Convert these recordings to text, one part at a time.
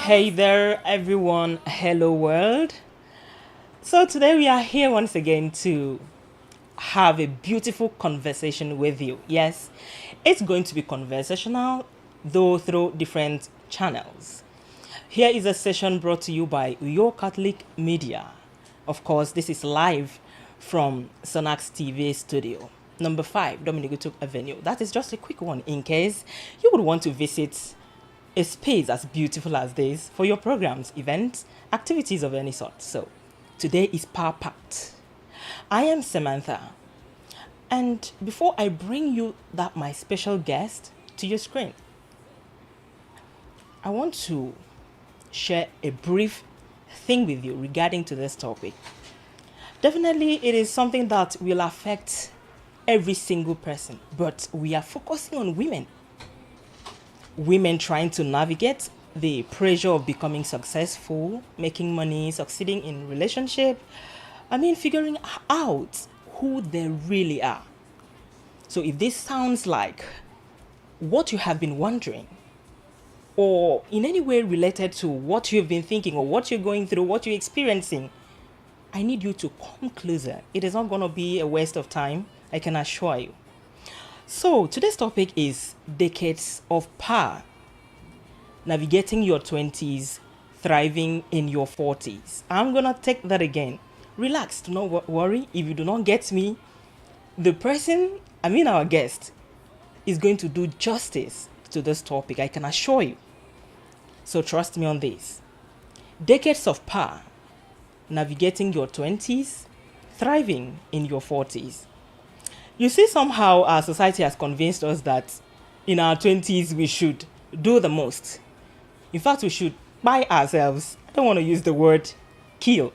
Hey there, everyone. Hello, world. So, today we are here once again to have a beautiful conversation with you. Yes, it's going to be conversational, though through different channels. Here is a session brought to you by Uyo Catholic Media. Of course, this is live from Sonax TV studio. Number 5, Dominic Utuk Avenue. That is just a quick one in case you would want to visit a space as beautiful as this for your programs, events, activities of any sort. So, today is power packed. I am Samantha, and before I bring you that my special guest to your screen, I want to share a brief thing with you regarding to this topic. Definitely, it is something that will affect every single person, but we are focusing on women trying to navigate the pressure of becoming successful, making money, succeeding in relationship. Figuring out who they really are. So if this sounds like what you have been wondering, or in any way related to what you've been thinking or what you're going through, what you're experiencing, I need you to come closer. It is not going to be a waste of time, I can assure you. So, today's topic is decades of power. Navigating your 20s, thriving in your 40s. I'm going to take that again. Relax, do not worry. If you do not get me, our guest, is going to do justice to this topic, I can assure you. So, trust me on this. Decades of power. Navigating your 20s, thriving in your 40s. You see, somehow our society has convinced us that in our 20s we should do the most. In fact, we should buy ourselves. I don't want to use the word kill.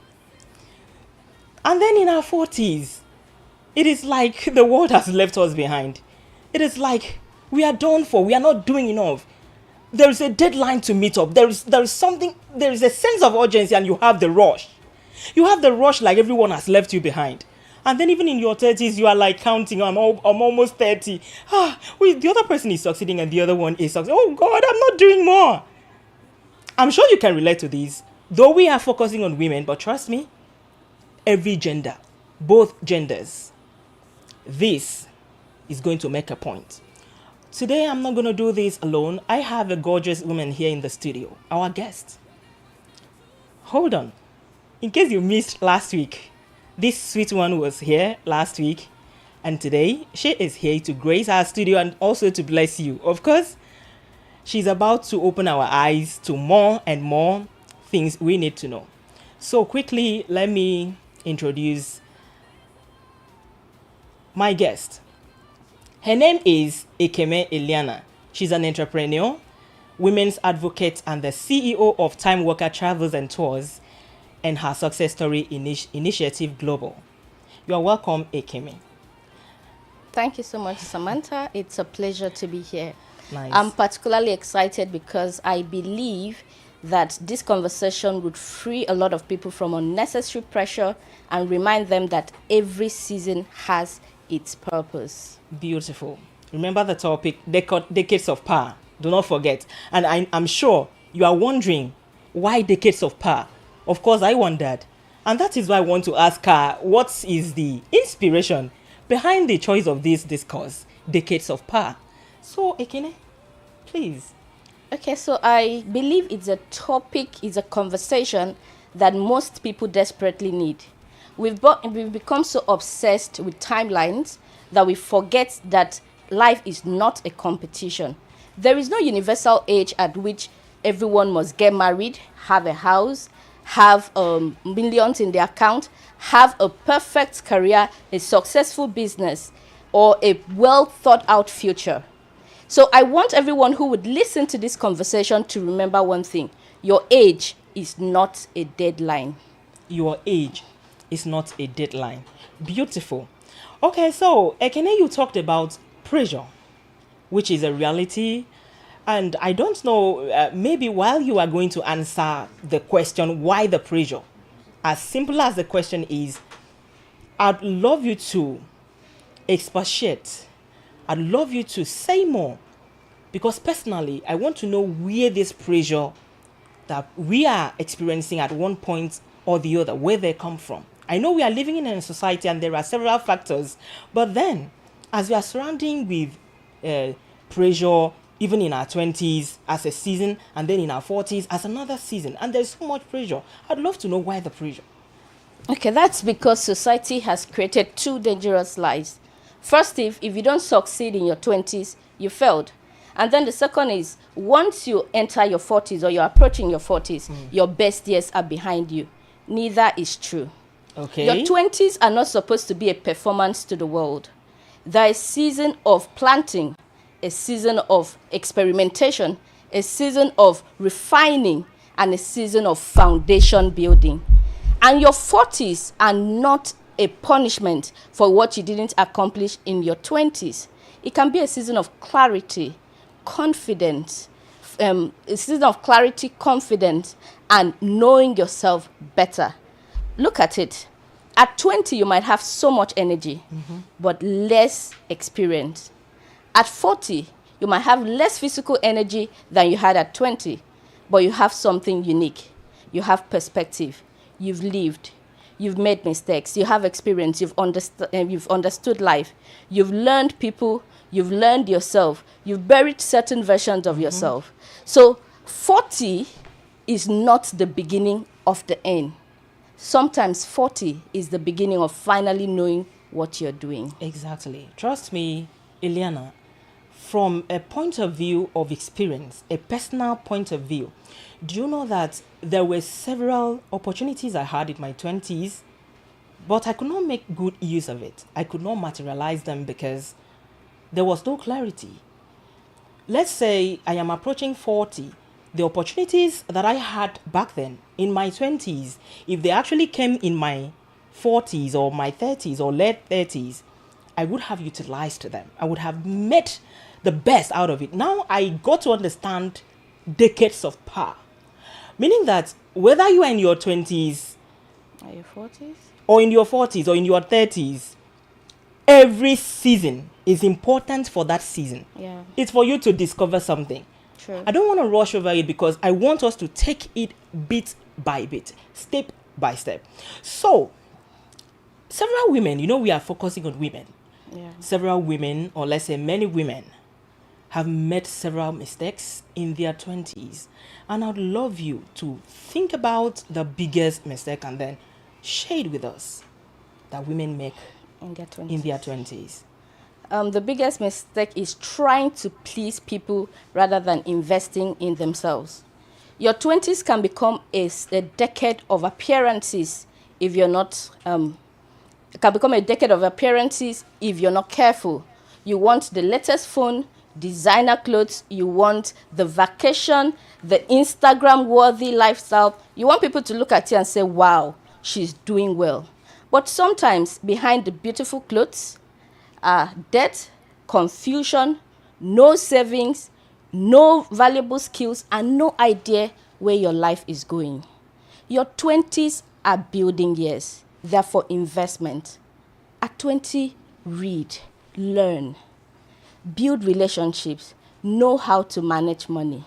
And then in our 40s, it is like the world has left us behind. It is like we are done for. We are not doing enough. There is a deadline to meet up. There is a sense of urgency, and you have the rush. You have the rush like everyone has left you behind. And then even in your 30s, you are like counting, I'm almost 30. The other person is succeeding and the other one is succeeding. Oh God, I'm not doing more. I'm sure you can relate to these. Though we are focusing on women, but trust me, every gender, both genders, this is going to make a point. Today, I'm not going to do this alone. I have a gorgeous woman here in the studio, our guest. Hold on. In case you missed last week, this sweet one was here last week, and today she is here to grace our studio and also to bless you. Of course, she's about to open our eyes to more and more things we need to know. So quickly, let me introduce my guest. Her name is Ekeme Eliana. She's an entrepreneur, women's advocate, and the CEO of Time Worker Travels and Tours, and her success story initiative Global. You are welcome, Ekeme. Thank you so much, Samantha. It's a pleasure to be here. Nice. I'm particularly excited because I believe that this conversation would free a lot of people from unnecessary pressure and remind them that every season has its purpose. Beautiful. Remember the topic, decades of power. Do not forget. And I'm sure you are wondering, why decades of power? Of course, I wondered. And that is why I want to ask her, what is the inspiration behind the choice of this discourse, decades of power? So, Ekene, please. Okay, so I believe it's a topic, it's a conversation that most people desperately need. We've become so obsessed with timelines that we forget that life is not a competition. There is no universal age at which everyone must get married, have a house, have millions in their account, have a perfect career, a successful business, or a well thought out future. So I want everyone who would listen to this conversation to remember one thing. Your age is not a deadline. Your age is not a deadline. Beautiful. Okay, so Ekene, you talked about pressure, which is a reality. And I don't know, maybe while you are going to answer the question, why the pressure? As simple as the question is, I'd love you to expatiate. I'd love you to say more. Because personally, I want to know where this pressure that we are experiencing at one point or the other, where they come from. I know we are living in a society and there are several factors, but then as we are surrounding with pressure, even in our 20s as a season, and then in our 40s as another season, and there's so much pressure, I'd love to know why the pressure. Okay, that's because society has created two dangerous lies. First, if you don't succeed in your 20s, you failed. And then the second is, once you enter your 40s or you're approaching your 40s, your best years are behind you. Neither is true. Okay. Your 20s are not supposed to be a performance to the world. There is a season of planting, a season of experimentation, a season of refining, and a season of foundation building. And your 40s are not a punishment for what you didn't accomplish in your 20s. It can be a season of clarity, confidence, a season of clarity, confidence, and knowing yourself better. Look at it. At 20, you might have so much energy, but less experience. At 40, you might have less physical energy than you had at 20, but you have something unique. You have perspective. You've lived. You've made mistakes. You have experience. You've understood life. You've learned people. You've learned yourself. You've buried certain versions of yourself. So 40 is not the beginning of the end. Sometimes 40 is the beginning of finally knowing what you're doing. Exactly. Trust me, Eliana, from a point of view of experience, a personal point of view, do you know that there were several opportunities I had in my 20s, but I could not make good use of it. I could not materialize them because there was no clarity. Let's say I am approaching 40. The opportunities that I had back then in my 20s, if they actually came in my 40s or my 30s or late 30s, I would have utilized them. I would have made the best out of it. Now I got to understand decades of power. Meaning that whether you are in your 20s, Are you 40s? or in your 40s or in your 30s, every season is important for that season. Yeah. It's for you to discover something. True. I don't want to rush over it because I want us to take it bit by bit, step by step. So, several women, we are focusing on women. Yeah. Several women, or let's say many women, have made several mistakes in their 20s. And I'd love you to think about the biggest mistake and then share it with us that women make In their 20s. in their 20s. The biggest mistake is trying to please people rather than investing in themselves. Your 20s can become a decade of appearances if you're not. It can become a decade of appearances if you're not careful. You want the latest phone, designer clothes. You want the vacation, the Instagram-worthy lifestyle. You want people to look at you and say, "Wow, she's doing well." But sometimes behind the beautiful clothes, debt, confusion, no savings, no valuable skills, and no idea where your life is going. Your 20s are building years. They're for investment. At 20, read, learn, build relationships, know how to manage money.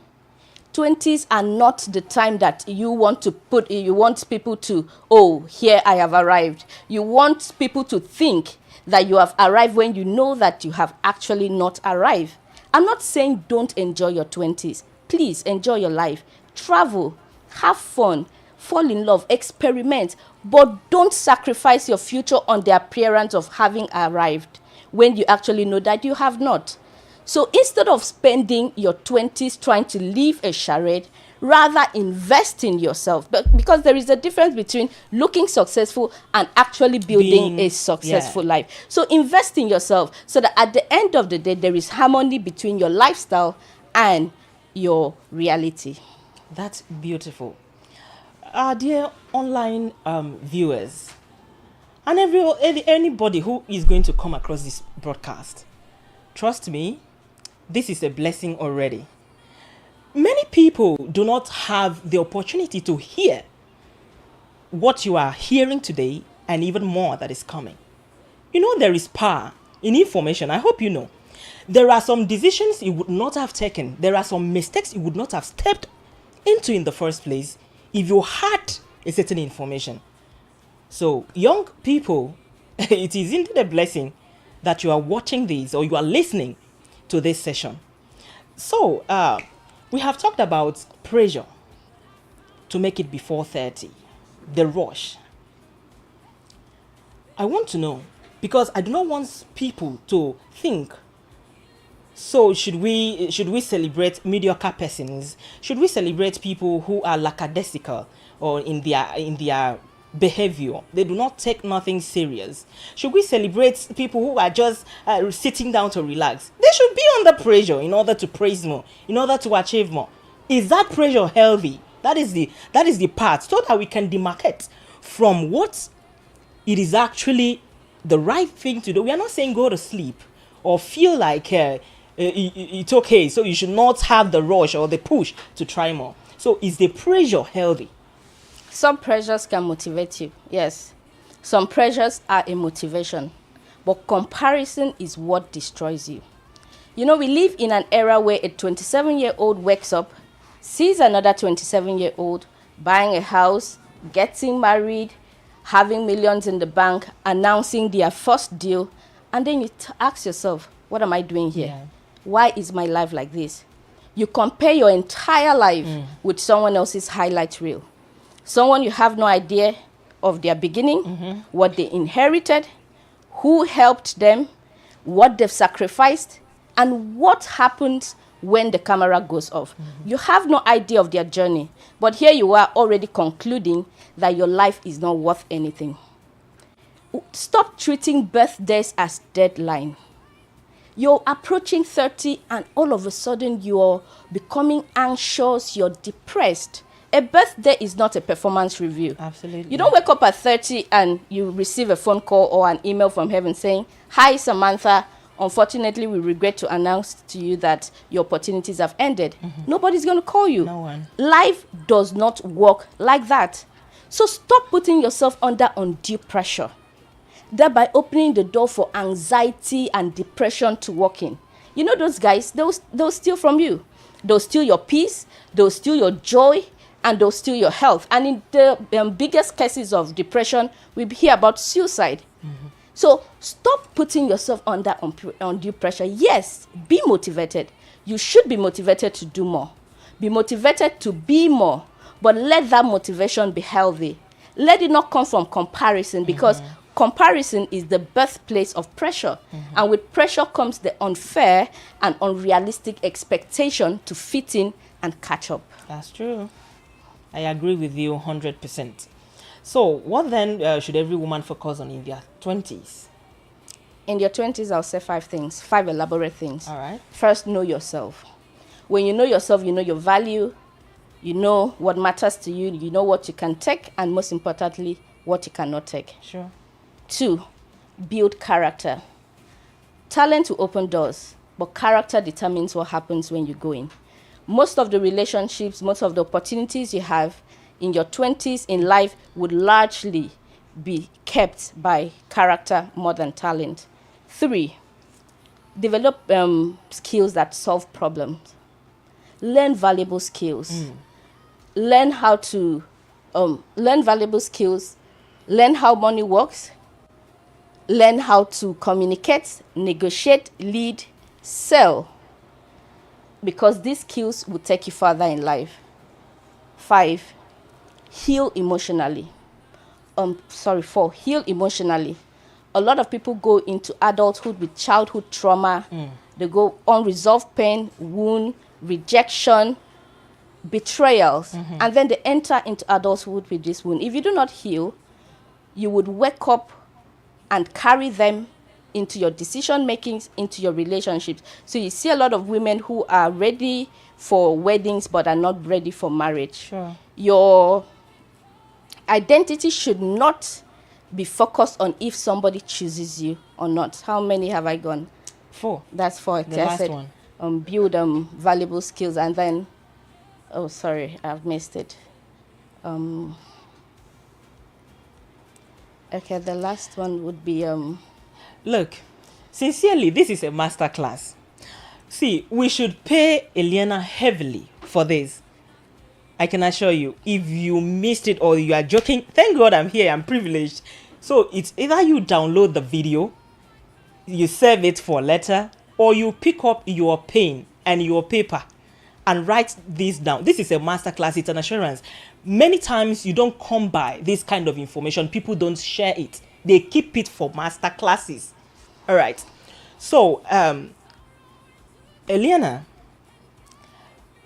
20s are not the time that you want people to, "Oh, here I have arrived." You want people to think that you have arrived when you know that you have actually not arrived. I'm not saying don't enjoy your 20s. Please enjoy your life. Travel, have fun, fall in love, experiment, but don't sacrifice your future on the appearance of having arrived when you actually know that you have not. So instead of spending your 20s trying to live a charade, rather invest in yourself. But because there is a difference between looking successful and actually building a successful life. So invest in yourself so that at the end of the day, there is harmony between your lifestyle and your reality. That's beautiful. Our dear online viewers, and anybody who is going to come across this broadcast, trust me, this is a blessing already. Many people do not have the opportunity to hear what you are hearing today and even more that is coming. You know, there is power in information. I hope you know. There are some decisions you would not have taken. There are some mistakes you would not have stepped into in the first place if you had a certain information. So, young people, it is indeed a blessing that you are watching this or you are listening to this session. So, we have talked about pressure to make it before 30, the rush. I want to know, because I do not want people to think, so should we celebrate mediocre persons? Should we celebrate people who are lackadaisical or in their behavior? They do not take nothing serious. Should we celebrate people who are just sitting down to relax? They should be under pressure in order to praise more, in order to achieve more. Is that pressure healthy? That is the part, so that we can demarcate from what it is actually the right thing to do. We are not saying go to sleep or feel like it's okay, so you should not have the rush or the push to try more. So is the pressure healthy? Some pressures can motivate you, yes. Some pressures are a motivation, but comparison is what destroys you. You know, we live in an era where a 27-year-old wakes up, sees another 27-year-old buying a house, getting married, having millions in the bank, announcing their first deal, and then you ask yourself, what am I doing here? Yeah. Why is my life like this? You compare your entire life with someone else's highlight reel. Someone you have no idea of their beginning, what they inherited, who helped them, what they've sacrificed, and what happens when the camera goes off. You have no idea of their journey, but here you are already concluding that your life is not worth anything. Stop treating birthdays as deadline. You're approaching 30 and all of a sudden you're becoming anxious, you're depressed. A birthday is not a performance review. Absolutely. You don't wake up at 30 and you receive a phone call or an email from heaven saying, "Hi, Samantha. Unfortunately, we regret to announce to you that your opportunities have ended." Nobody's going to call you. No one. Life does not work like that. So stop putting yourself under undue pressure, thereby opening the door for anxiety and depression to walk in. You know those guys, they'll steal from you. They'll steal your peace, they'll steal your joy, and they'll steal your health. And in the biggest cases of depression, we hear about suicide. So stop putting yourself under undue pressure. Yes, be motivated. You should be motivated to do more. Be motivated to be more. But let that motivation be healthy. Let it not come from comparison, because comparison is the birthplace of pressure. And with pressure comes the unfair and unrealistic expectation to fit in and catch up. That's true. I agree with you 100%. So what then should every woman focus on in their 20s? In your 20s, I'll say 5 things, 5 elaborate things. All right. First, know yourself. When you know yourself, you know your value, you know what matters to you, you know what you can take, and most importantly, what you cannot take. Sure. 2, build character. Talent will open doors, but character determines what happens when you go in. Most of the relationships, most of the opportunities you have in your 20s in life would largely be kept by character more than talent. 3, develop skills that solve problems. Learn valuable skills. Learn how to learn valuable skills. Learn how money works. Learn how to communicate, negotiate, lead, sell. Because these skills will take you further in life. 5, heal emotionally. 4, heal emotionally. A lot of people go into adulthood with childhood trauma. They go unresolved pain, wound, rejection, betrayals, and then they enter into adulthood with this wound. If you do not heal, you would wake up and carry them into your decision makings, into your relationships. So you see a lot of women who are ready for weddings but are not ready for marriage. Sure. Your identity should not be focused on if somebody chooses you or not. How many have I gone? 4. That's 4. The last one. Build valuable skills, and then, oh, sorry, I've missed it. Okay, the last one would be Look, sincerely, this is a master class. See, we should pay Eliana heavily for this. I can assure you, if you missed it or you are joking, thank God I'm here, I'm privileged. So it's either you download the video, you save it for later, or you pick up your pen and your paper and write this down. This is a master class, it's an assurance. Many times you don't come by this kind of information. People don't share it. They keep it for master classes. All right. So, Eliana,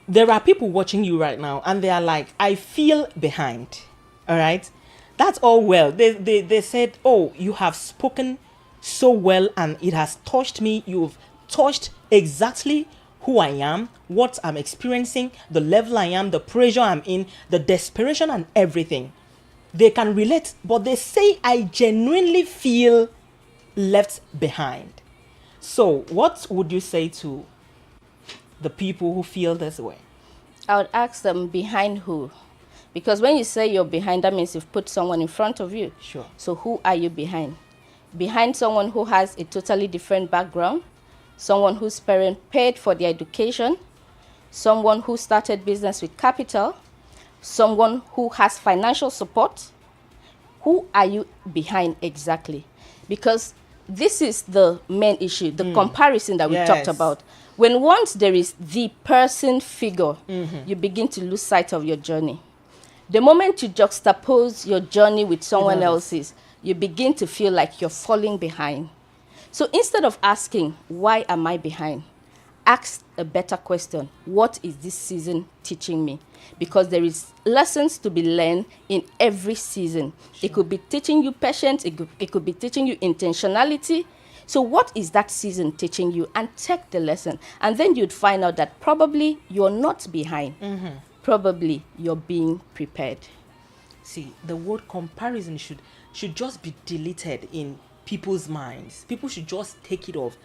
there are people watching you right now and they are like, I feel behind. All right. That's all well. They said, oh, you have spoken so well and it has touched me. You've touched exactly who I am, what I'm experiencing, the level I am, the pressure I'm in, the desperation and everything. They can relate, but they say I genuinely feel left behind. So what would you say to the people who feel this way? I would ask them, behind who? Because when you say you're behind, that means you've put someone in front of you. Sure. So who are you behind? Behind someone who has a totally different background, someone whose parents paid for their education, someone who started business with capital, someone who has financial support. Who are you behind exactly? Because this is the main issue, the comparison that we talked about. When once there is the person figure, you begin to lose sight of your journey. The moment you juxtapose your journey with someone else's, you begin to feel like you're falling behind. So instead of asking, why am I behind? Ask a better question. What is this season teaching me? Because there is lessons to be learned in every season. Sure. It could be teaching you patience. It could be teaching you intentionality. So what is that season teaching you? And take the lesson. And then you'd find out that probably you're not behind. Probably you're being prepared. See, the word comparison should just be deleted in people's minds. People should just take it off.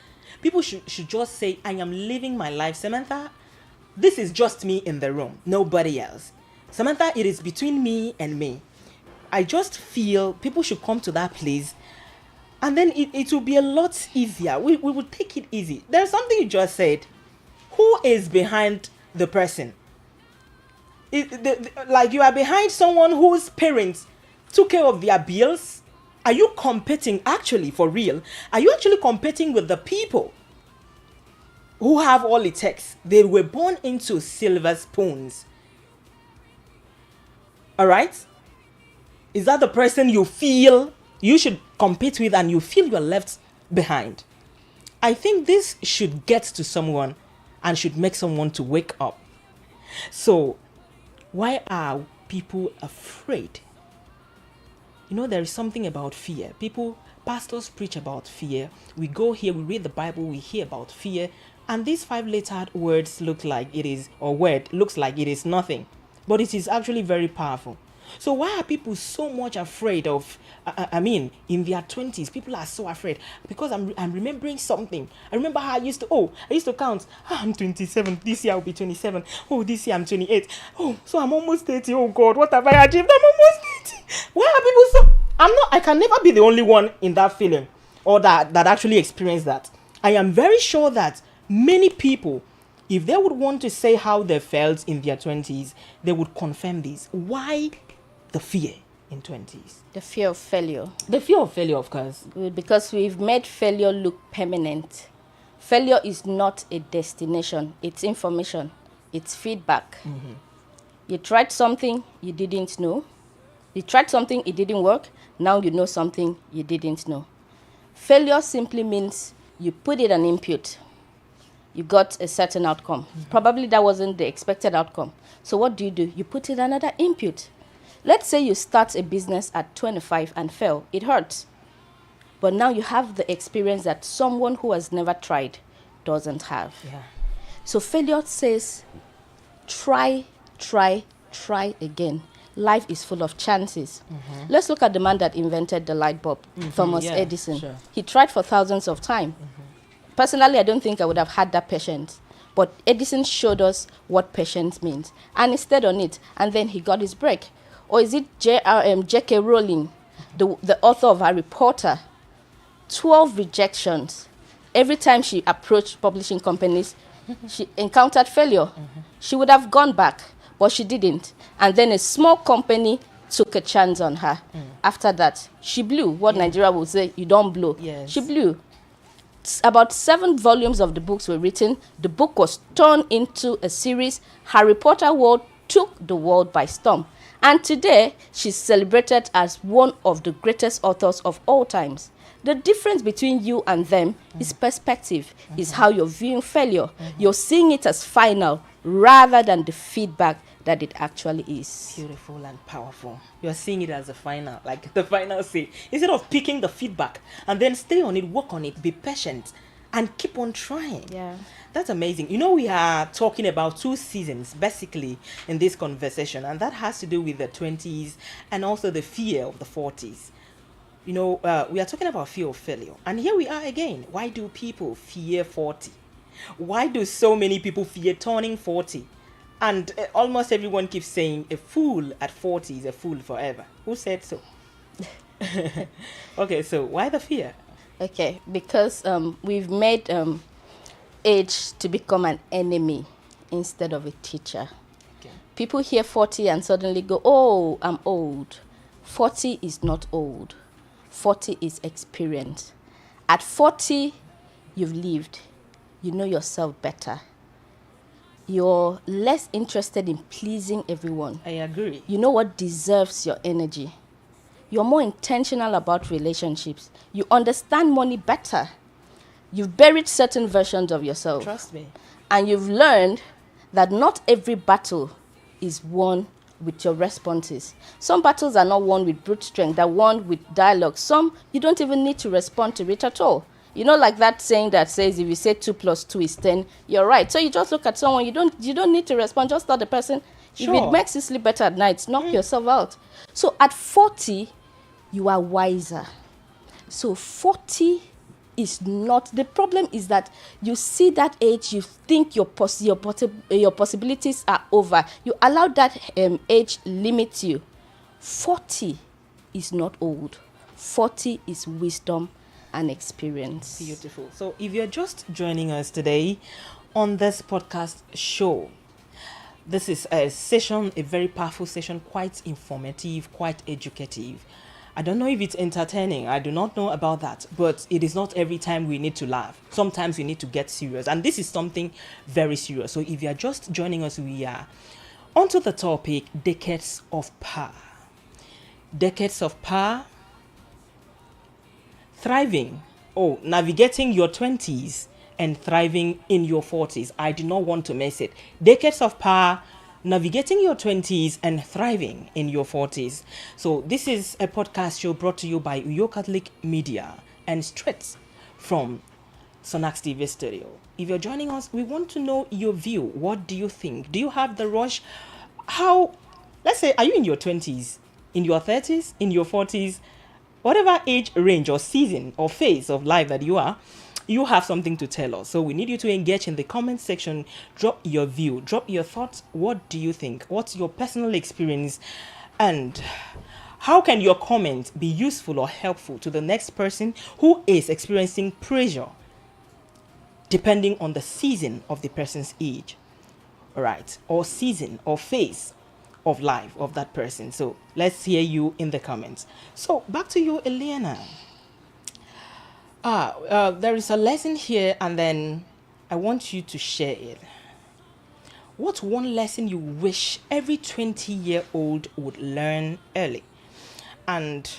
People should just say, I am living my life. Samantha, this is just me in the room, nobody else. Samantha, it is between me and me. I just feel people should come to that place and then it will be a lot easier. We will take it easy. There's something you just said. Who is behind the person? Like you are behind someone whose parents took care of their bills. Are you competing actually for real? Are you actually competing with the people who have all it takes? They were born into silver spoons. All right? Is that the person you feel you should compete with and you feel you're left behind? I think this should get to someone and should make someone to wake up. So, why are people afraid? You know, there is something about fear. Pastors preach about fear. We go here, we read the Bible, we hear about fear. And these 5-lettered words look like it is, or word looks like it is nothing. But it is actually very powerful. So why are people so much afraid of, in their 20s, people are so afraid because I'm remembering something. I remember how I used to count. I'm 27. This year I'll be 27. Oh, this year I'm 28. Oh, so I'm almost 30. Oh God, what have I achieved? I'm almost 30. Why are people so, I can never be the only one in that feeling or that actually experienced that. I am very sure that many people, if they would want to say how they felt in their 20s, they would confirm this. Why the fear in 20s? The fear of failure. The fear of failure, of course. Because we've made failure look permanent. Failure is not a destination. It's information. It's feedback. You tried something you didn't know. You tried something, it didn't work. Now you know something you didn't know. Failure simply means you put in an input. You got a certain outcome. Probably that wasn't the expected outcome. So what do? You put in another input. Let's say you start a business at 25 and fail. It hurts. But now you have the experience that someone who has never tried doesn't have. Yeah. So failure says, try again. life is full of chances. Let's look at the man that invented the light bulb, Thomas Edison. Sure. He tried for thousands of time. Personally, I don't think I would have had that patience. But Edison showed us what patience means. And he stayed on it. And then he got his break. Or is it J.K. Rowling, the author of Harry Potter? 12 rejections. Every time she approached publishing companies, she encountered failure. She would have gone back, but she didn't. And then a small company took a chance on her. After that, she blew. What Nigeria would say, you don't blow. Yes. She blew. About 7 volumes of the books were written. The book was turned into a series. Harry Potter world took the world by storm. And today, she's celebrated as one of the greatest authors of all times. The difference between you and them is perspective, is how you're viewing failure. You're seeing it as final rather than the feedback that it actually is. Beautiful and powerful. You're seeing it as a final, like the final say. Instead of picking the feedback and then stay on it, work on it, be patient, and keep on trying. Yeah. That's amazing. You know, we are talking about 2 seasons basically in this conversation, and that has to do with the 20s and also the fear of the 40s. You know, we are talking about fear of failure. And here we are again. Why do people fear 40? Why do so many people fear turning 40? And almost everyone keeps saying a fool at 40 is a fool forever. Who said so? Okay, so why the fear? Okay, because we've made age to become an enemy instead of a teacher. Okay. People hear 40 and suddenly go, oh, I'm old. 40 is not old. 40 is experience. At 40, you've lived. You know yourself better. You're less interested in pleasing everyone. I agree. You know what deserves your energy. You're more intentional about relationships. You understand money better. You've buried certain versions of yourself. Trust me. And you've learned that not every battle is won with your responses. Some battles are not won with brute strength, they're won with dialogue. Some, you don't even need to respond to it at all. You know, like that saying that says if you say 2 + 2 is 10, you're right. So you just look at someone, you don't need to respond, just tell the person. Sure. If it makes you sleep better at night, knock yourself out. So at 40, you are wiser. So 40 is not, the problem is that you see that age, you think your possibilities are over. You allow that age limit you. 40 is not old. 40 is wisdom and experience. Beautiful. So if you're just joining us today on this podcast show, this is a session, a very powerful session, quite informative, quite educative. I don't know if it's entertaining. I do not know about that. But it is not every time we need to laugh. Sometimes we need to get serious. And this is something very serious. So if you're just joining us, we are onto the topic, decades of power. Decades of power. Thriving, navigating your 20s and thriving in your 40s. I do not want to miss it. Decades of power, navigating your 20s and thriving in your 40s. So this is a podcast show brought to you by Uyo Catholic Media and straight from Sonax TV studio. If you're joining us, we want to know your view. What do you think? Do you have the rush? Let's say, are you in your 20s, in your 30s, in your 40s? Whatever age range or season or phase of life that you are, you have something to tell us. So we need you to engage in the comment section. Drop your view, drop your thoughts. What do you think? What's your personal experience? And how can your comment be useful or helpful to the next person who is experiencing pressure, depending on the season of the person's age, all right, or season or phase of life of that person? So let's hear you in the comments. So back to you, Eliana. There is a lesson here, and then I want you to share it. What's one lesson you wish every 20-year-old would learn early? And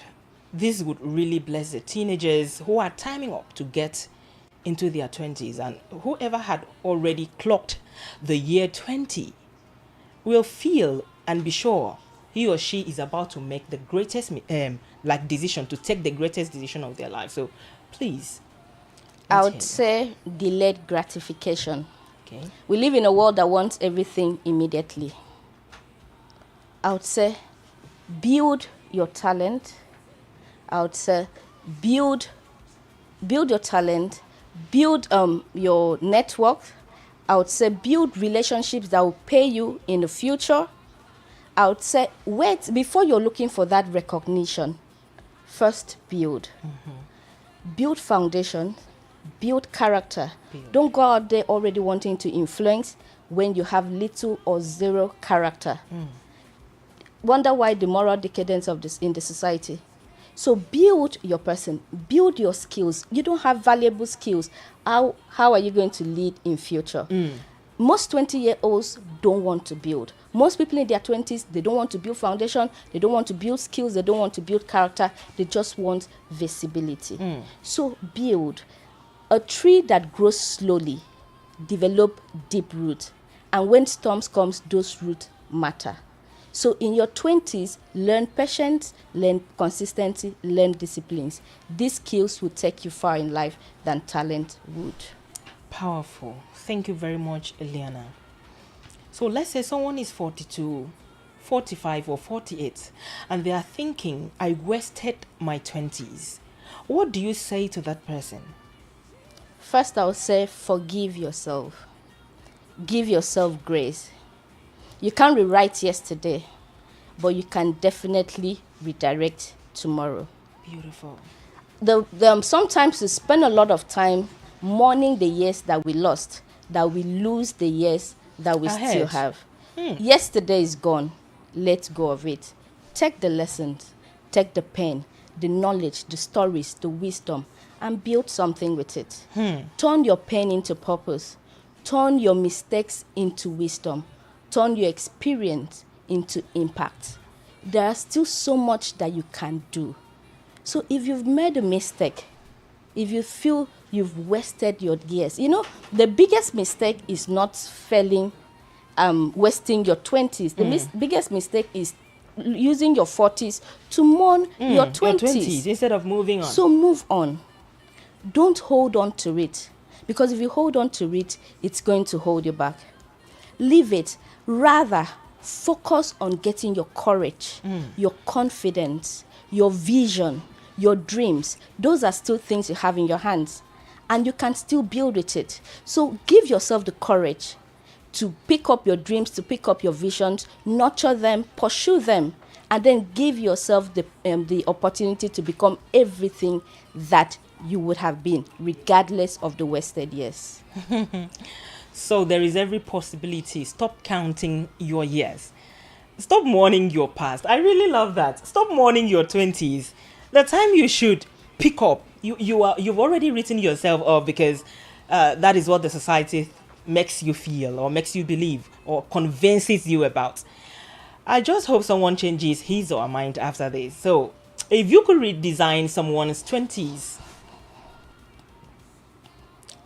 this would really bless the teenagers who are timing up to get into their 20s, and whoever had already clocked the year 20 will feel and be sure he or she is about to make the greatest decision, to take the greatest decision of their life. So please, I would say delayed gratification. Okay. We live in a world that wants everything immediately. I would say build your talent. I would say build your talent, build your network. I would say build relationships that will pay you in the future. I would say wait before you're looking for that recognition. First build. Build foundation, build character. Don't go out there already wanting to influence when you have little or zero character. Wonder why the moral decadence of this in the society. So build your person, build your skills. You don't have valuable skills. How are you going to lead in future? Most 20-year-olds don't want to build. Most people in their 20s, they don't want to build foundation. They don't want to build skills. They don't want to build character. They just want visibility. So build. A tree that grows slowly, develop deep roots. And when storms comes, those roots matter. So in your 20s, learn patience, learn consistency, learn disciplines. These skills will take you far in life than talent would. Powerful. Thank you very much, Eliana. So let's say someone is 42, 45 or 48 and they are thinking, I wasted my 20s. What do you say to that person? First, I would say forgive yourself. Give yourself grace. You can't rewrite yesterday, but you can definitely redirect tomorrow. Beautiful. Sometimes we spend a lot of time mourning the years that we lost, that we lose the years that we still have. Yesterday is gone. Let go of it. Take the lessons, take the pain, the knowledge, the stories, the wisdom, and build something with it. Turn your pain into purpose. Turn your mistakes into wisdom. Turn your experience into impact. There is still so much that you can do. So if you've made a mistake, if you feel you've wasted your years, the biggest mistake is not failing, wasting your 20s. The biggest mistake is using your 40s to mourn your 20s. Your 20s instead of moving on. So move on. Don't hold on to it. Because if you hold on to it, it's going to hold you back. Leave it. Rather, focus on getting your courage, your confidence, your vision, your dreams. Those are still things you have in your hands. And you can still build with it. So give yourself the courage to pick up your dreams, to pick up your visions, nurture them, pursue them, and then give yourself the opportunity to become everything that you would have been, regardless of the wasted years. So there is every possibility. Stop counting your years. Stop mourning your past. I really love that. Stop mourning your 20s. The time you should pick up. You've already written yourself off because that is what the society makes you feel or makes you believe or convinces you about. I just hope someone changes his or her mind after this. So if you could redesign someone's 20s,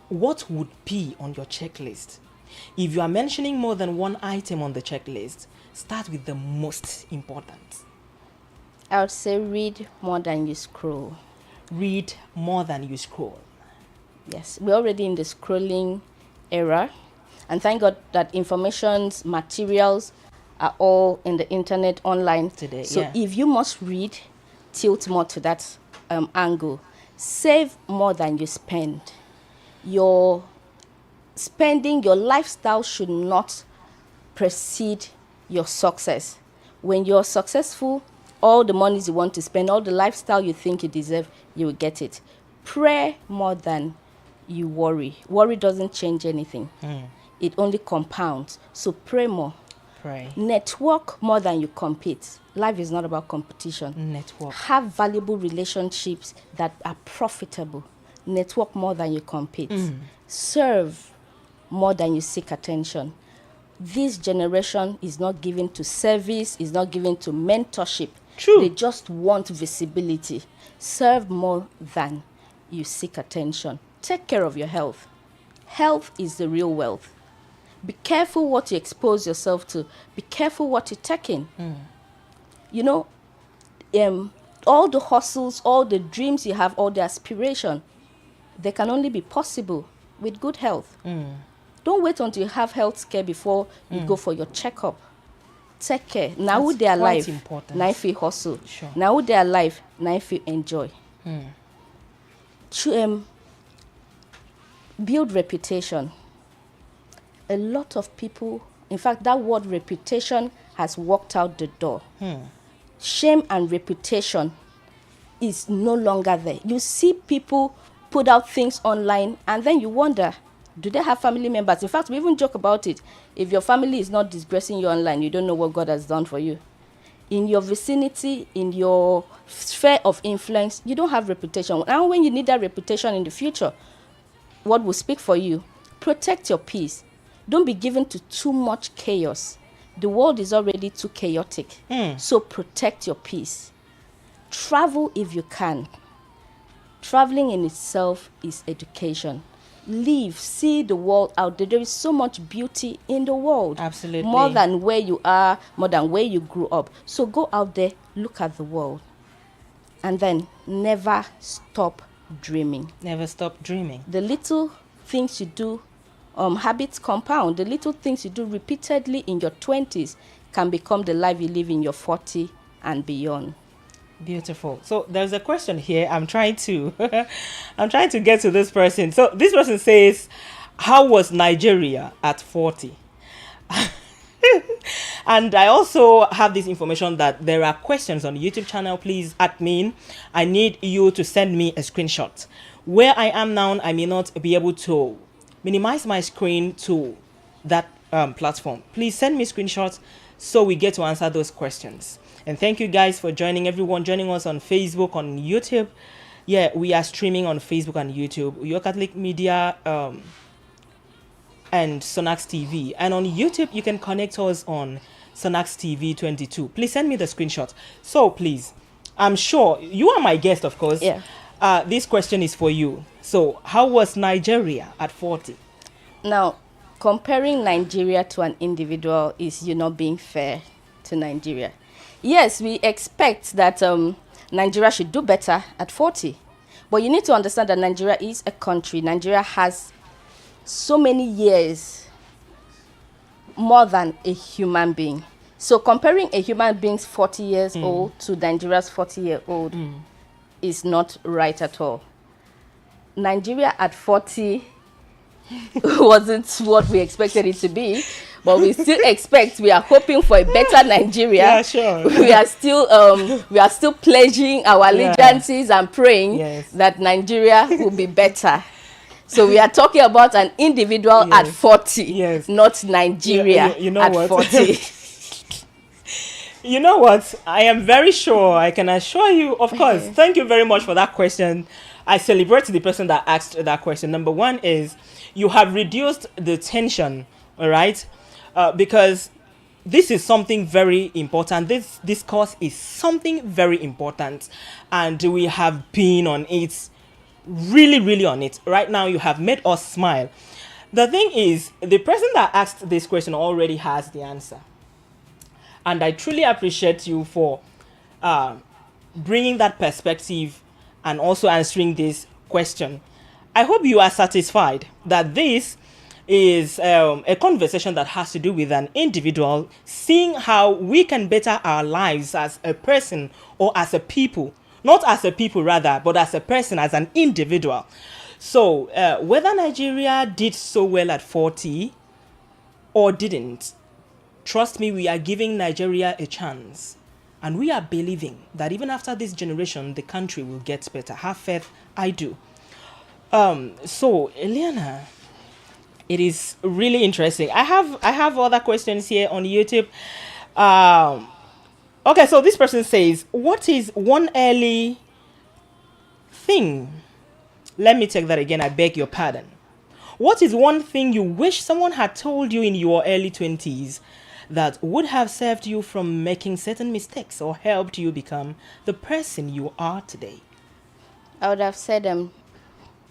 what would be on your checklist? If you are mentioning more than one item on the checklist, start with the most important. I would say read more than you scroll. Read more than you scroll. Yes, we're already in the scrolling era. And thank God that informations, materials are all in the internet online Today. So if you must read, tilt more to that angle. Save more than you spend. Your spending, your lifestyle should not precede your success. When you're successful, all the monies you want to spend, all the lifestyle you think you deserve, you will get it. Pray more than you worry. Worry doesn't change anything. It only compounds. So pray more. Pray. Network more than you compete. Life is not about competition. Network. Have valuable relationships that are profitable. Network more than you compete. Serve more than you seek attention. This generation is not given to service, is not given to mentorship. True. They just want visibility. Serve more than you seek attention. Take care of your health. Health is the real wealth. Be careful what you expose yourself to. Be careful what you take in. All the hustles, all the dreams you have, all the aspiration, they can only be possible with good health. Don't wait until you have health care before you go for your checkup. take care. Now who That's they are quite alive, important. now if you hustle. Sure. Now who they are alive, now if you enjoy. To build reputation. A lot of people, in fact, that word reputation has walked out the door. Shame and reputation is no longer there. You see people put out things online and then you wonder, do they have family members? In fact, we even joke about it. If your family is not disgracing you online, you don't know what God has done for you. In your vicinity, in your sphere of influence, you don't have reputation. And when you need that reputation in the future, what will speak for you? Protect your peace. Don't be given to too much chaos. The world is already too chaotic. So protect your peace. Travel if you can. Traveling in itself is education. Live, see the world out there. There is so much beauty in the world. Absolutely. More than where you are, more than where you grew up. So go out there, look at the world. And then never stop dreaming. Never stop dreaming. The little things you do, habits compound. The little things you do repeatedly in your 20s can become the life you live in your 40 and beyond. Beautiful. So there's a question here. I'm trying to get to this person. So this person says, how was Nigeria at 40? And I also have this information that there are questions on the YouTube channel. Please, admin, I need you to send me a screenshot. Where I am now, I may not be able to minimize my screen to that platform. Please send me screenshots so we get to answer those questions. And thank you guys for everyone joining us on Facebook, on YouTube. Yeah, we are streaming on Facebook and YouTube. Your Catholic Media and Sonax TV. And on YouTube, you can connect us on Sonax TV 22. Please send me the screenshot. So please, I'm sure you are my guest, of course. Yeah. This question is for you. So how was Nigeria at 40? Now, comparing Nigeria to an individual is you not being fair to Nigeria. Yes, we expect that Nigeria should do better at 40. But you need to understand that Nigeria is a country. Nigeria has so many years more than a human being. So comparing a human being's 40 years old to Nigeria's 40-year-old is not right at all. Nigeria at 40 wasn't what we expected it to be, but we still expect, we are hoping for a better Nigeria. Yeah, sure. We are still pledging our allegiances and praying that Nigeria will be better. So we are talking about an individual at 40, not Nigeria you know at what? 40. You know what? I am very sure, I can assure you, of course. Thank you very much for that question. I celebrate the person that asked that question. Number one is, you have reduced the tension, all right? Because this is something very important. This discourse is something very important. And we have been on it, really, really on it. Right now, you have made us smile. The thing is, the person that asked this question already has the answer. And I truly appreciate you for bringing that perspective and also answering this question. I hope you are satisfied that this is a conversation that has to do with an individual, seeing how we can better our lives as a person or as a people. Not as a people rather, but as a person, as an individual. So whether Nigeria did so well at 40 or didn't, trust me, we are giving Nigeria a chance. And we are believing that even after this generation, the country will get better. Have faith, I do. So, Eliana, it is really interesting. I have other questions here on YouTube. Okay, so this person says, what is one early thing? Let me take that again. I beg your pardon. What is one thing you wish someone had told you in your early 20s that would have saved you from making certain mistakes or helped you become the person you are today? I would have said,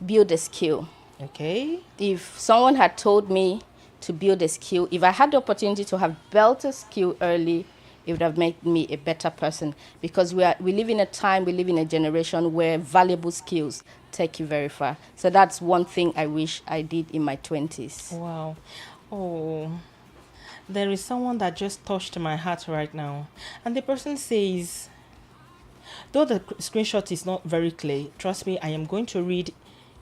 build a skill. Okay. If someone had told me to build a skill, if I had the opportunity to have built a skill early, it would have made me a better person. Because we live in a time, we live in a generation where valuable skills take you very far. So that's one thing I wish I did in my 20s. Wow. Oh, There is someone that just touched my heart right now. And the person says, though the screenshot is not very clear, trust me, I am going to read.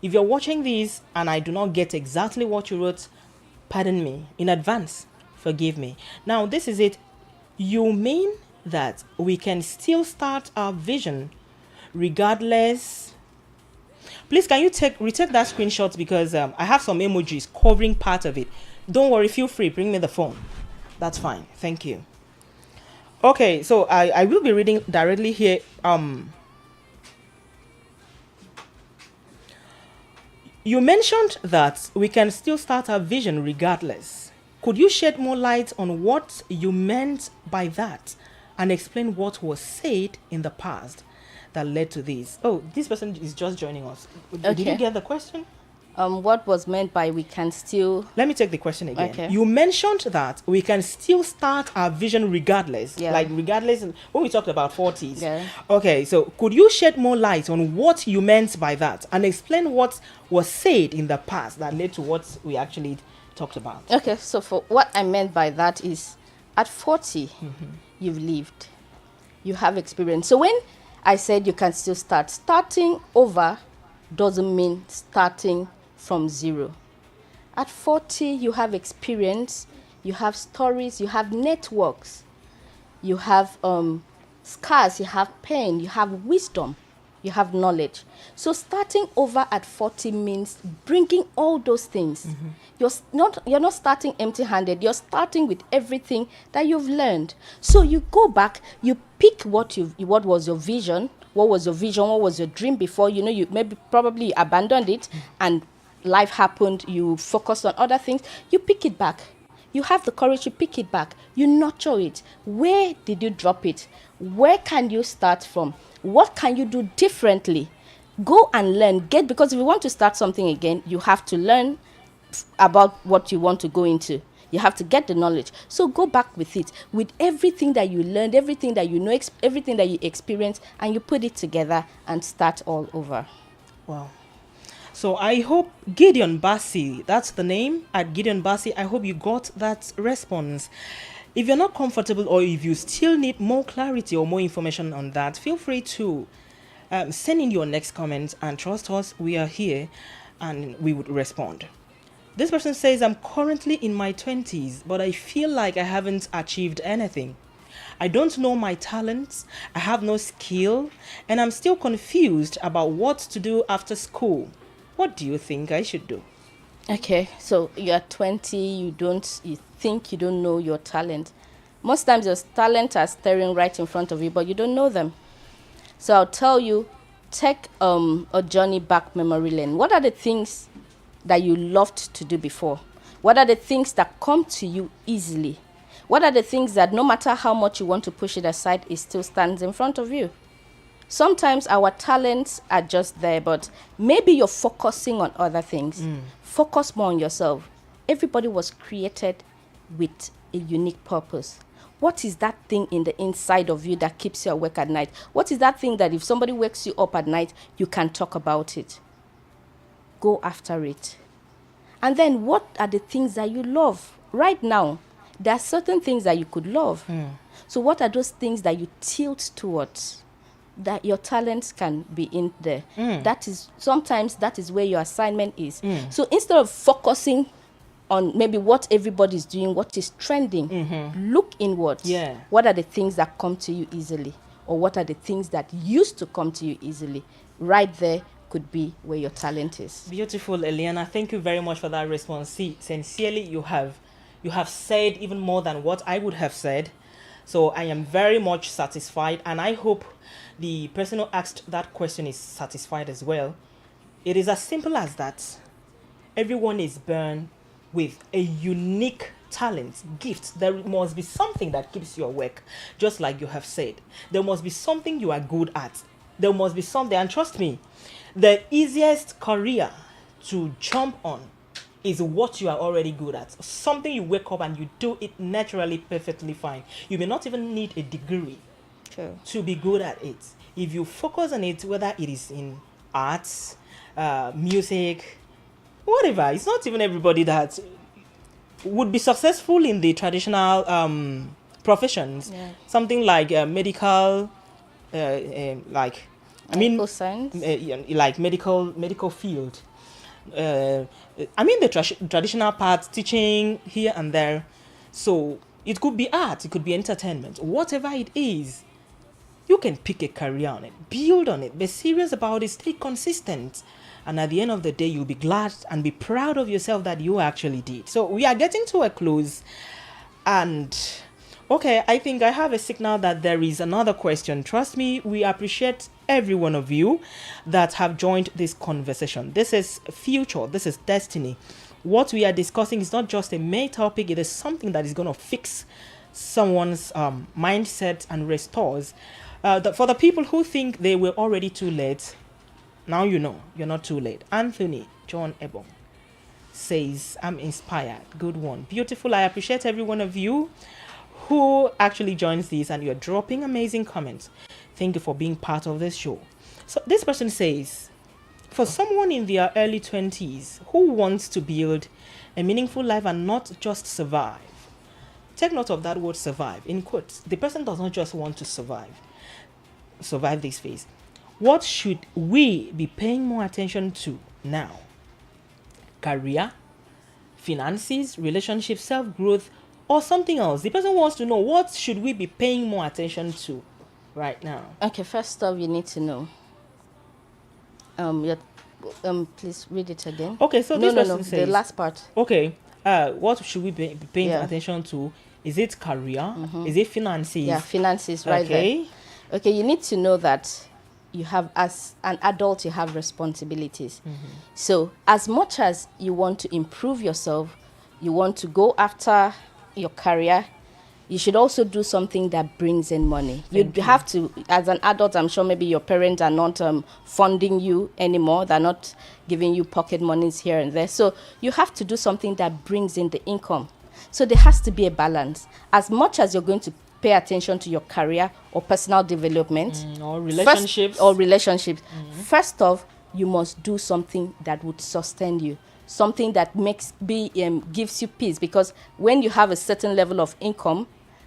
If you're watching this and I do not get exactly what you wrote, pardon me in advance. Forgive me. Now, this is it. You mean that we can still start our vision regardless? Please, can you retake that screenshot because I have some emojis covering part of it. Don't worry, feel free. Bring me the phone. That's fine. Thank you. Okay, so I will be reading directly here. You mentioned that we can still start our vision regardless. Could you shed more light on what you meant by that and explain what was said in the past that led to this? Oh, this person is just joining us. Did you Okay. get the question? What was meant by we can still? Let me take the question again. Okay. You mentioned that we can still start our vision regardless. Yeah. Like regardless when we talked about 40s. Yeah. Okay, so could you shed more light on what you meant by that and explain what was said in the past that led to what we actually talked about? Okay, so for what I meant by that is at 40, you've lived, you have experience. So when I said you can still start, starting over doesn't mean starting from zero. At 40, you have experience, you have stories, you have networks, you have scars, you have pain, you have wisdom, you have knowledge. So starting over at 40 means bringing all those things. You're not starting empty-handed. You're starting with everything that you've learned. So you go back, you pick what was your vision, what was your dream before. You maybe probably abandoned it and life happened, you focused on other things. You pick it back. You have the courage to pick it back. You nurture it. Where did you drop it? Where can you start from? What can you do differently? Go and learn. Because if you want to start something again, you have to learn about what you want to go into. You have to get the knowledge. So go back with it, with everything that you learned, everything that you know, everything that you experienced, and you put it together and start all over. Wow. So I hope Gideon Bassi, that's the name, at Gideon Bassi, I hope you got that response. If you're not comfortable or if you still need more clarity or more information on that, feel free to send in your next comment, and trust us, we are here and we would respond. This person says, I'm currently in my 20s, but I feel like I haven't achieved anything. I don't know my talents, I have no skill, and I'm still confused about what to do after school. What do you think I should do? Okay, so you're 20, you think you don't know your talent. Most times your talents are staring right in front of you, but you don't know them. So I'll tell you, take a journey back memory lane. What are the things that you loved to do before? What are the things that come to you easily? What are the things that no matter how much you want to push it aside, it still stands in front of you? Sometimes our talents are just there, but maybe you're focusing on other things. Focus more on yourself. Everybody was created with a unique purpose. What is that thing in the inside of you that keeps you awake at night? What is that thing that if somebody wakes you up at night, you can talk about it? Go after it. And then what are the things that you love? Right now, there are certain things that you could love. So what are those things that you tilt towards? That your talents can be in there. Sometimes that is where your assignment is. So instead of focusing on maybe what everybody's doing, what is trending, look inward. Yeah. What are the things that come to you easily? Or what are the things that used to come to you easily? Right there could be where your talent is. Beautiful, Eliana. Thank you very much for that response. See, sincerely, you have said even more than what I would have said. So I am very much satisfied, and I hope the person who asked that question is satisfied as well. It is as simple as that. Everyone is born with a unique talent, gift. There must be something that keeps you awake, just like you have said. There must be something you are good at. There must be something, and trust me, the easiest career to jump on is what you are already good at. Something you wake up and you do it naturally, perfectly fine. You may not even need a degree to be good at it. If you focus on it, whether it is in arts, music, whatever. It's not even everybody that would be successful in the traditional professions, something like medical, like Medical science. like medical field. The traditional part, teaching here and there. So it could be art, it could be entertainment, whatever it is. You can pick a career on it, build on it, be serious about it, stay consistent. And at the end of the day, you'll be glad and be proud of yourself that you actually did. So we are getting to a close. And okay, I think I have a signal that there is another question. Trust me, we appreciate every one of you that have joined this conversation. This is future, this is destiny. What we are discussing is not just a main topic, it is something that is going to fix someone's mindset and restores. For the people who think they were already too late, now you know you're not too late. Anthony John Ebong says, I'm inspired. Good one. Beautiful. I appreciate every one of you who actually joins this and you're dropping amazing comments. Thank you for being part of this show. So this person says, for someone in their early 20s who wants to build a meaningful life and not just survive, take note of that word survive in quotes. The person does not just want to survive this phase. What should we be paying more attention to now? Career, finances, relationships, self-growth, or something else? The person wants to know, what should we be paying more attention to right now? Okay, first off, you need to know. Please read it again. Okay, so this person says, the last part. Okay, what should we be paying attention to? Is it career? Is it finances? Yeah, finances, right there. Okay, you need to know that you have, as an adult, you have responsibilities. So as much as you want to improve yourself, you want to go after your career, you should also do something that brings in money. You have to, as an adult, I'm sure maybe your parents are not funding you anymore. They're not giving you pocket monies here and there. So you have to do something that brings in the income. So there has to be a balance. As much as you're going to pay attention to your career or personal development or relationships. First off, you must do something that would sustain you, something that gives you peace, because when you have a certain level of income,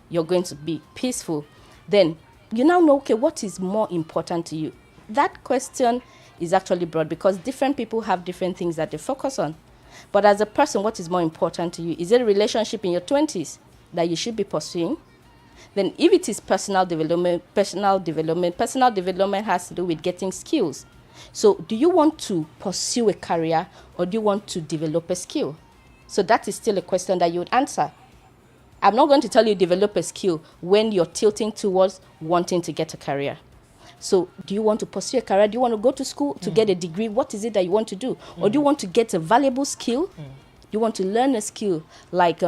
you're going to be peaceful. Then you now know, okay, what is more important to you? That question is actually broad because different people have different things that they focus on. But as a person, what is more important to you? Is it a relationship in your 20s that you should be pursuing? Then if it is personal development has to do with getting skills. So do you want to pursue a career or do you want to develop a skill? So that is still a question that you would answer. I'm not going to tell you develop a skill when you're tilting towards wanting to get a career. So do you want to pursue a career? Do you want to go to school to get a degree? What is it that you want to do? Or do you want to get a valuable skill? Do you want to learn a skill like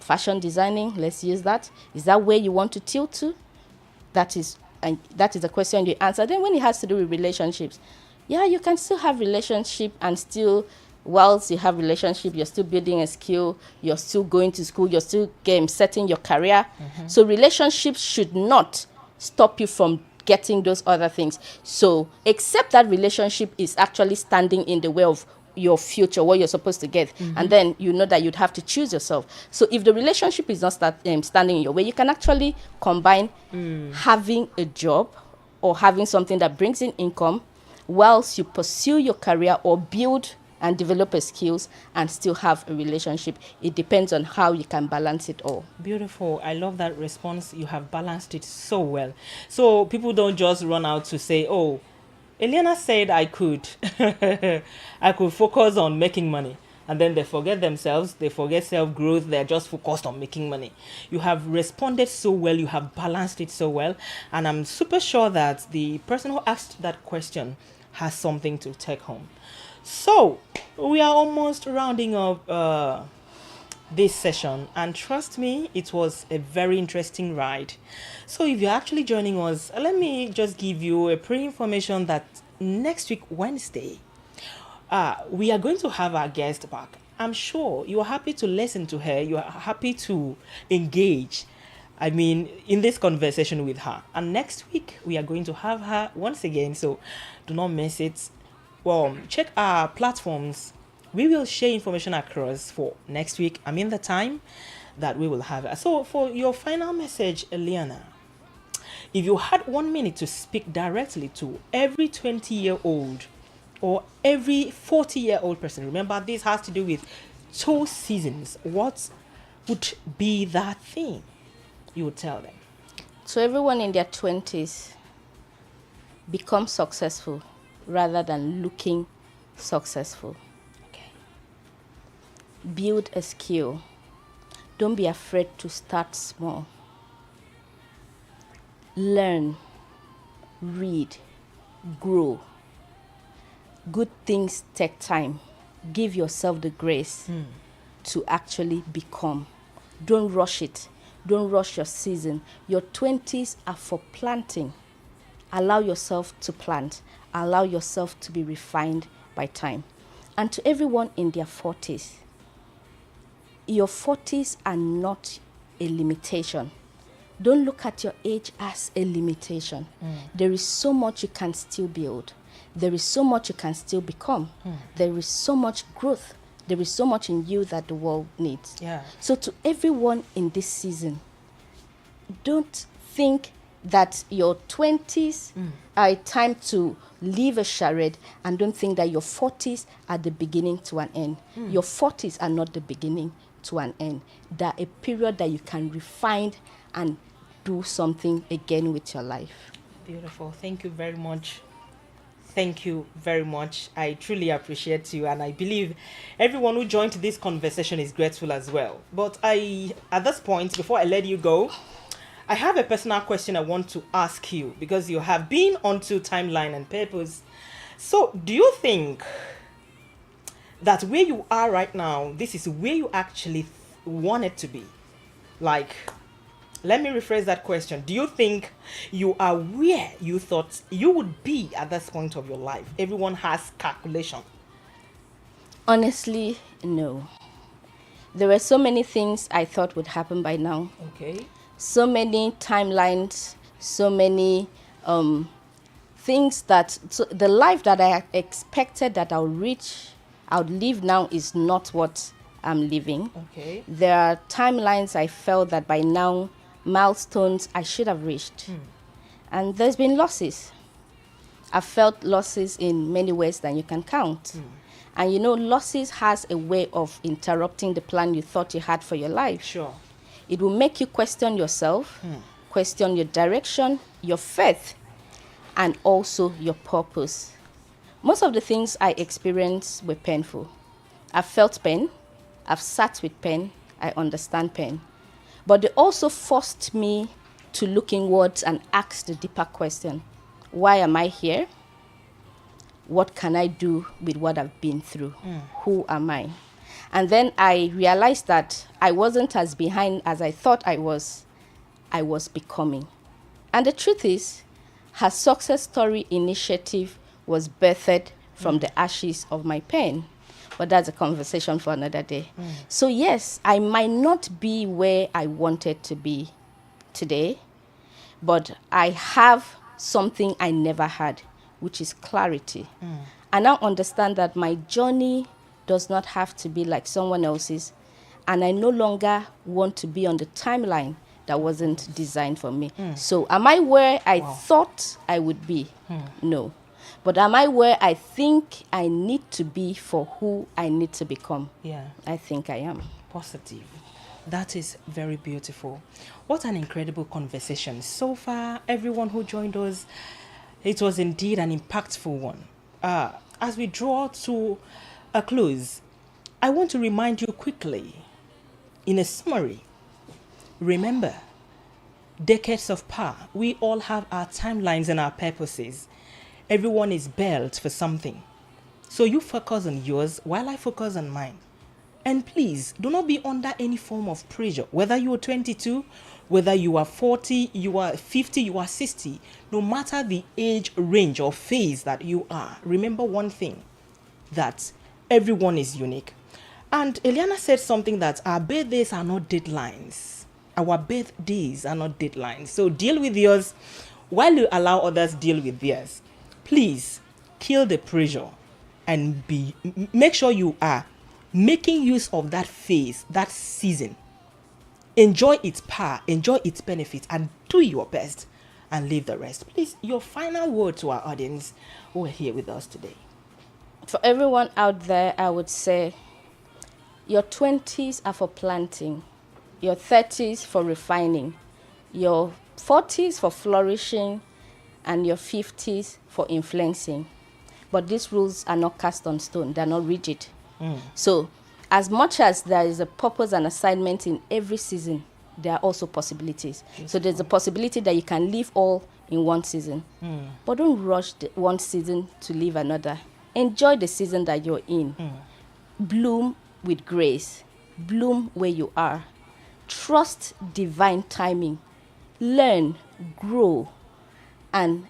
fashion designing? Let's use that. Is that where you want to tilt to? That is a question you answer. Then when it has to do with relationships, yeah, you can still have relationship and still, whilst you have relationship, you're still building a skill, you're still going to school, you're still setting your career. So relationships should not stop you from getting those other things. So except that relationship is actually standing in the way of your future, what you're supposed to get, and then you know that you'd have to choose yourself. So if the relationship is not standing in your way, you can actually combine having a job or having something that brings in income whilst you pursue your career or build and develop a skills and still have a relationship. It depends on how you can balance it all. Beautiful. I love that response. You have balanced it so well. So people don't just run out to say, oh, Eliana said I could focus on making money, and then they forget themselves, they forget self-growth, they're just focused on making money. You have responded so well, you have balanced it so well, and I'm super sure that the person who asked that question has something to take home. So we are almost rounding up this session, and trust me, it was a very interesting ride. So if you're actually joining us, let me just give you a pre-information that next week Wednesday we are going to have our guest back. I'm sure you are happy to listen to her, you are happy to engage in this conversation with her, and next week we are going to have her once again, so do not miss it. Well, check our platforms We will share information across for next week. I mean, the time that we will have. So, for your final message, Eliana, if you had 1 minute to speak directly to every 20-year-old or every 40-year-old person, remember this has to do with 2 seasons, what would be that thing you would tell them? To everyone in their 20s, become successful rather than looking successful. Okay. Build a skill. Don't be afraid to start small. Learn, read, grow. Good things take time. Give yourself the grace to actually become. Don't rush it. Don't rush your season. Your 20s are for planting. Allow yourself to plant. Allow yourself to be refined by time. And to everyone in their 40s, your 40s are not a limitation. Don't look at your age as a limitation. There is so much you can still build. There is so much you can still become. There is so much growth. There is so much in you that the world needs. Yeah. So to everyone in this season, don't think that your 20s are a time to live a charade, and don't think that your 40s are the beginning to an end. Your 40s are not the beginning to an end. They're a period that you can refine and do something again with your life. Beautiful. Thank you very much. Thank you very much. I truly appreciate you, and I believe everyone who joined this conversation is grateful as well. But at this point, before I let you go, I have a personal question I want to ask you, because you have been onto Timeline and Purpose. So, do you think that where you are right now, this is where you actually wanted to be? Like, let me rephrase that question. Do you think you are where you thought you would be at this point of your life? Everyone has calculation. Honestly, no. There were so many things I thought would happen by now. Okay. So many timelines, so many things that, so the life that I expected that I would live now is not what I'm living. Okay. There are timelines I felt that by now, milestones I should have reached. And there's been losses. I've felt losses in many ways than you can count. And you know, losses has a way of interrupting the plan you thought you had for your life. Sure. It will make you question yourself, question your direction, your faith, and also your purpose. Most of the things I experienced were painful. I've felt pain. I've sat with pain. I understand pain. But they also forced me to look inwards and ask the deeper question. Why am I here? What can I do with what I've been through? Who am I? And then I realized that I wasn't as behind as I thought I was. I was becoming. And the truth is, her success story initiative was birthed from the ashes of my pain. But that's a conversation for another day. So yes, I might not be where I wanted to be today, but I have something I never had, which is clarity. I now understand that my journey does not have to be like someone else's, and I no longer want to be on the timeline that wasn't designed for me. So am I where I thought I would be? No. But am I where I think I need to be for who I need to become? Yeah. I think I am. Positive. That is very beautiful. What an incredible conversation. So far, everyone who joined us, it was indeed an impactful one. As we draw to a close, I want to remind you quickly, in a summary, remember, decades of power. We all have our timelines and our purposes. Everyone is built for something. So you focus on yours while I focus on mine. And please, do not be under any form of pressure. Whether you are 22, whether you are 40, you are 50, you are 60, no matter the age range or phase that you are, remember one thing, that everyone is unique. And Eliana said something that our birthdays are not deadlines. Our birthdays are not deadlines. So deal with yours while you allow others deal with theirs. Please kill the pressure and make sure you are making use of that phase, that season. Enjoy its power, enjoy its benefits, and do your best and leave the rest. Please, your final word to our audience who are here with us today. For everyone out there, I would say your 20s are for planting, your 30s for refining, your 40s for flourishing, and your 50s for influencing. But these rules are not cast on stone, they're not rigid. So as much as there is a purpose and assignment in every season, there are also possibilities. So there's a possibility that you can live all in one season. But don't rush one season to live another. Enjoy the season that you're in. Bloom with grace. Bloom where you are. Trust divine timing. Learn, grow, and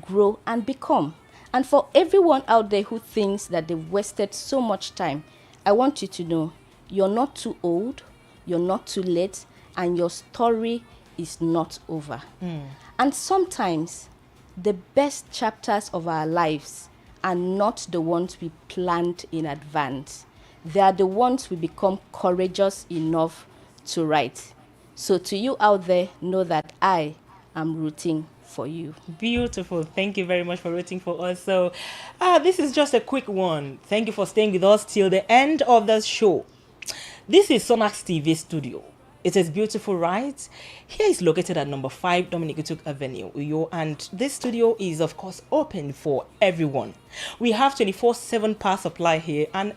grow, and become. And for everyone out there who thinks that they've wasted so much time, I want you to know you're not too old, you're not too late, and your story is not over. And sometimes the best chapters of our lives are not the ones we planned in advance. They are the ones we become courageous enough to write. So to you out there, know that I am rooting for you. Beautiful. Thank you very much for rooting for us. So this is just a quick one. Thank you for staying with us till the end of the show. This is Sonax TV studio. It is beautiful, right? Here is located at number 5 Dominic Utuk Avenue, Uyo, and this studio is of course open for everyone. We have 24/7 power supply here and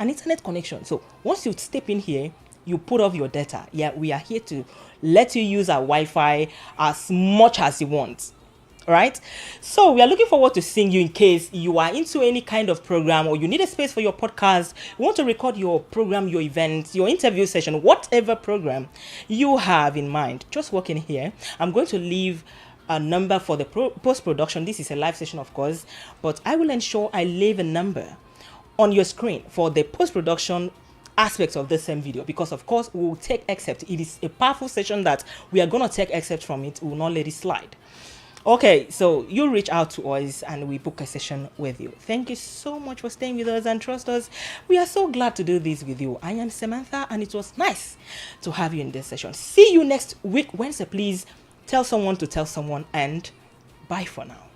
an internet connection. So once you step in here, you put off your data. Yeah, we are here to let you use our Wi-Fi as much as you want. Right? So we are looking forward to seeing you in case you are into any kind of program or you need a space for your podcast, you want to record your program, your event, your interview session, whatever program you have in mind. Just walk in here. I'm going to leave a number for the post-production. This is a live session, of course, but I will ensure I leave a number on your screen for the post-production aspects of the same video, because of course we will take excerpt. It is a powerful session that we are going to take excerpt from it. We will not let it slide. Okay, so you reach out to us and we book a session with you. Thank you so much for staying with us and trust us. We are so glad to do this with you. I am Samantha and it was nice to have you in this session. See you next week Wednesday. Please tell someone to tell someone, and bye for now.